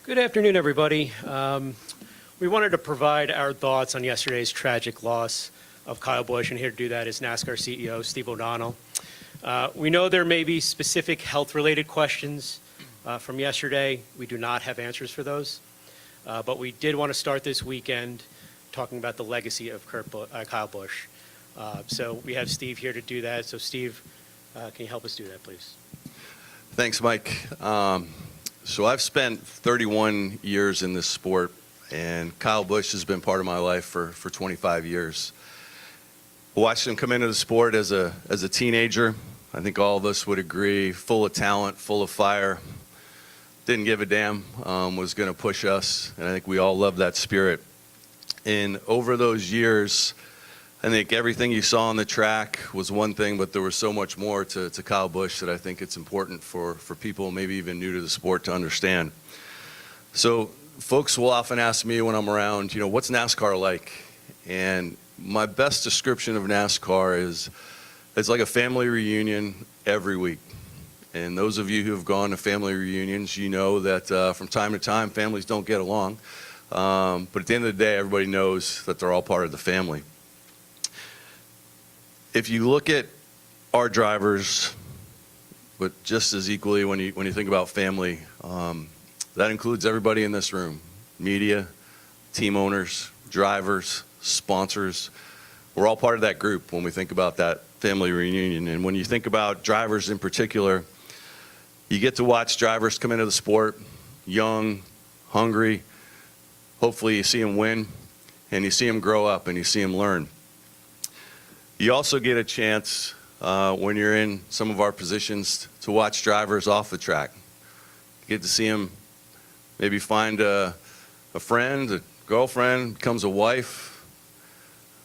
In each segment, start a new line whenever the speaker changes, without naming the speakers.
Good afternoon, everybody. We wanted to provide our thoughts on yesterday's tragic loss of Kyle Busch, and here to do that is NASCAR CEO Steve O'Donnell. We know there may be specific health-related questions from yesterday. We do not have answers for those, but we did want to start this weekend talking about the legacy of Kyle Busch. So we have Steve here to do that. So Steve, can you help us do that, please?
Thanks, Mike. So I've spent 31 years in this sport, and Kyle Busch has been part of my life for 25 years. I watched him come into the sport as a teenager. I think all of us would agree, full of talent, full of fire, didn't give a damn, was going to push us, and I think we all love that spirit. And over those years, I think everything you saw on the track was one thing, but there was so much more to Kyle Busch that I think it's important for people maybe even new to the sport to understand. So folks will often ask me when I'm around, what's NASCAR like? And my best description of NASCAR is it's like a family reunion every week. And those of you who have gone to family reunions, you know that from time to time families don't get along. But at the end of the day, everybody knows that they're all part of the family. If you look at our drivers, but just as equally when you think about family, that includes everybody in this room, media, team owners, drivers, sponsors. We're all part of that group when we think about that family reunion. And when you think about drivers in particular, you get to watch drivers come into the sport, young, hungry. Hopefully you see them win, and you see them grow up, and you see them learn. You also get a chance when you're in some of our positions to watch drivers off the track. You get to see them maybe find a friend, a girlfriend, becomes a wife.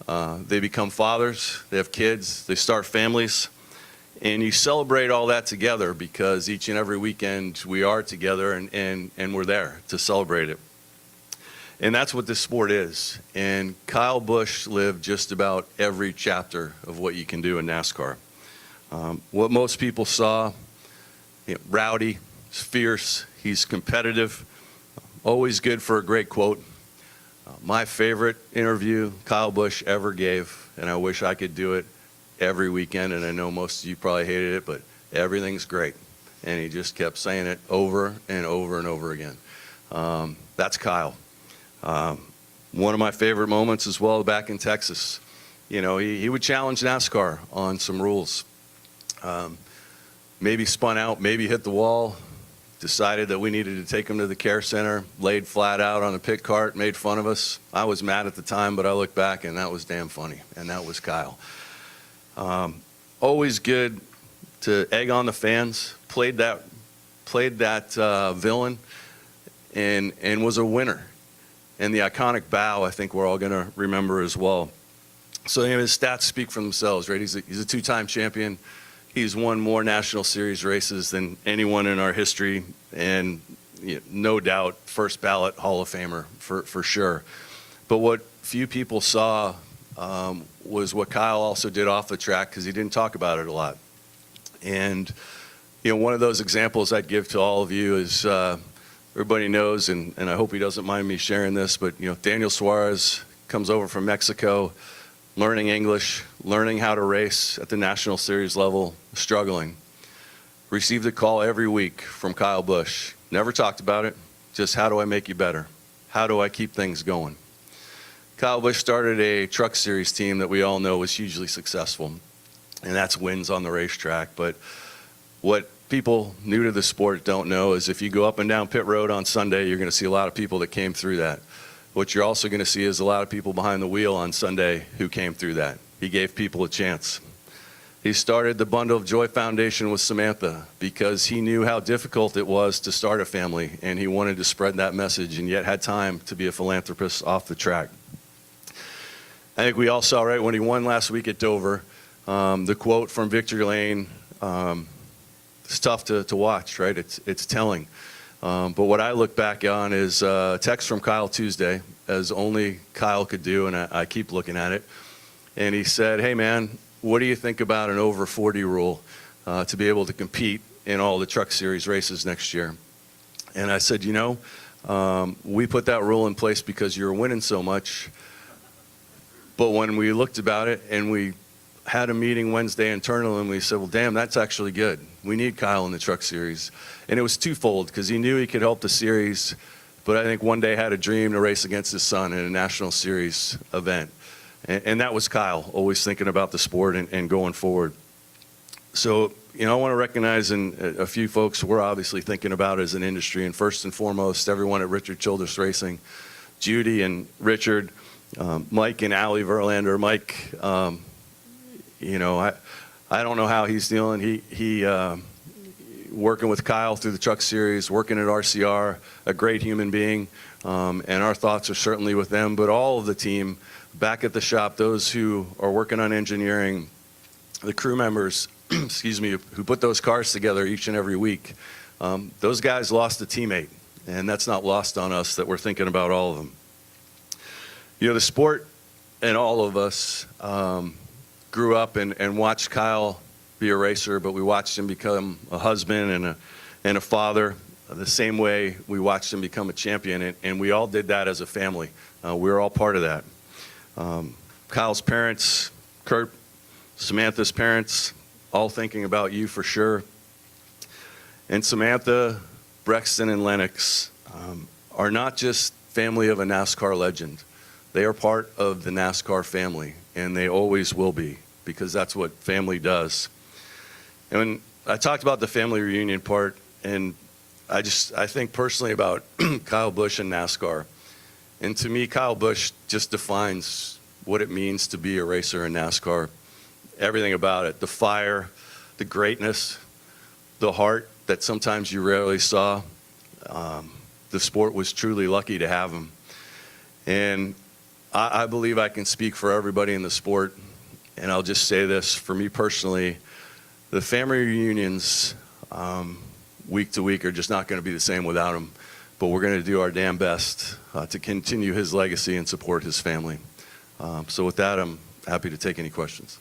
They become fathers, they have kids, they start families. And you celebrate all that together because each and every weekend we are together and we're there to celebrate it. And that's what this sport is. And Kyle Busch lived just about every chapter of what you can do in NASCAR. What most people saw, rowdy, he's fierce, he's competitive, always good for a great quote. My favorite interview Kyle Busch ever gave, and I wish I could do it every weekend, and I know most of you probably hated it, but everything's great. And he just kept saying it over and over and over again. That's Kyle. One of my favorite moments as well back in Texas, he would challenge NASCAR on some rules. Maybe spun out, maybe hit the wall, decided that we needed to take him to the care center, laid flat out on a pit cart, made fun of us. I was mad at the time, but I look back and that was damn funny, and that was Kyle. Always good to egg on the fans, played that villain and was a winner. And the iconic bow, I think we're all going to remember as well. So his stats speak for themselves, right? He's a two-time champion. He's won more National Series races than anyone in our history, and no doubt first ballot Hall of Famer for sure. But what few people saw was what Kyle also did off the track, because he didn't talk about it a lot. And one of those examples I'd give to all of you is everybody knows, and I hope he doesn't mind me sharing this, but Daniel Suarez comes over from Mexico, learning English, learning how to race at the National Series level, struggling. Received a call every week from Kyle Busch. Never talked about it, just how do I make you better? How do I keep things going? Kyle Busch started a truck series team that we all know was hugely successful, and that's wins on the racetrack. But what people new to the sport don't know is if you go up and down pit road on Sunday, you're going to see a lot of people that came through that. What you're also going to see is a lot of people behind the wheel on Sunday who came through that. He gave people a chance. He started the Bundle of Joy Foundation with Samantha because he knew how difficult it was to start a family, and he wanted to spread that message and yet had time to be a philanthropist off the track. I think we all saw, right, when he won last week at Dover, the quote from Victory Lane, it's tough to watch, right? It's telling. But what I look back on is a text from Kyle Tuesday, as only Kyle could do, and I keep looking at it. And he said, hey man, what do you think about an over 40 rule to be able to compete in all the Truck Series races next year? And I said, We put that rule in place because you were winning so much. But when we looked about it and we had a meeting Wednesday internal and we said, well, damn, that's actually good. We need Kyle in the Truck Series. And it was twofold because he knew he could help the series, but I think one day had a dream to race against his son in a National Series event. And that was Kyle, always thinking about the sport and going forward. So, I want to recognize a few folks we're obviously thinking about as an industry. And first and foremost, everyone at Richard Childress Racing, Judy and Richard, Mike and Allie Verlander. Mike, I don't know how he's dealing. He working with Kyle through the Truck Series, working at RCR, a great human being, and our thoughts are certainly with them. But all of the team back at the shop, those who are working on engineering, the crew members, excuse me, who put those cars together each and every week, those guys lost a teammate, and that's not lost on us that we're thinking about all of them. The sport and all of us grew up and watched Kyle be a racer, but we watched him become a husband and a father the same way we watched him become a champion, and we all did that as a family. We were all part of that. Kyle's parents, Kurt, Samantha's parents, all thinking about you for sure. And Samantha, Brexton, and Lennox are not just family of a NASCAR legend. They are part of the NASCAR family, and they always will be, because that's what family does. And when I talked about the family reunion part, and I think personally about Kyle Busch and NASCAR. And to me, Kyle Busch just defines what it means to be a racer in NASCAR. Everything about it, the fire, the greatness, the heart that sometimes you rarely saw. The sport was truly lucky to have him. And I believe I can speak for everybody in the sport, and I'll just say this, for me personally, the family reunions week to week are just not going to be the same without him, but we're going to do our damn best to continue his legacy and support his family. So with that, I'm happy to take any questions.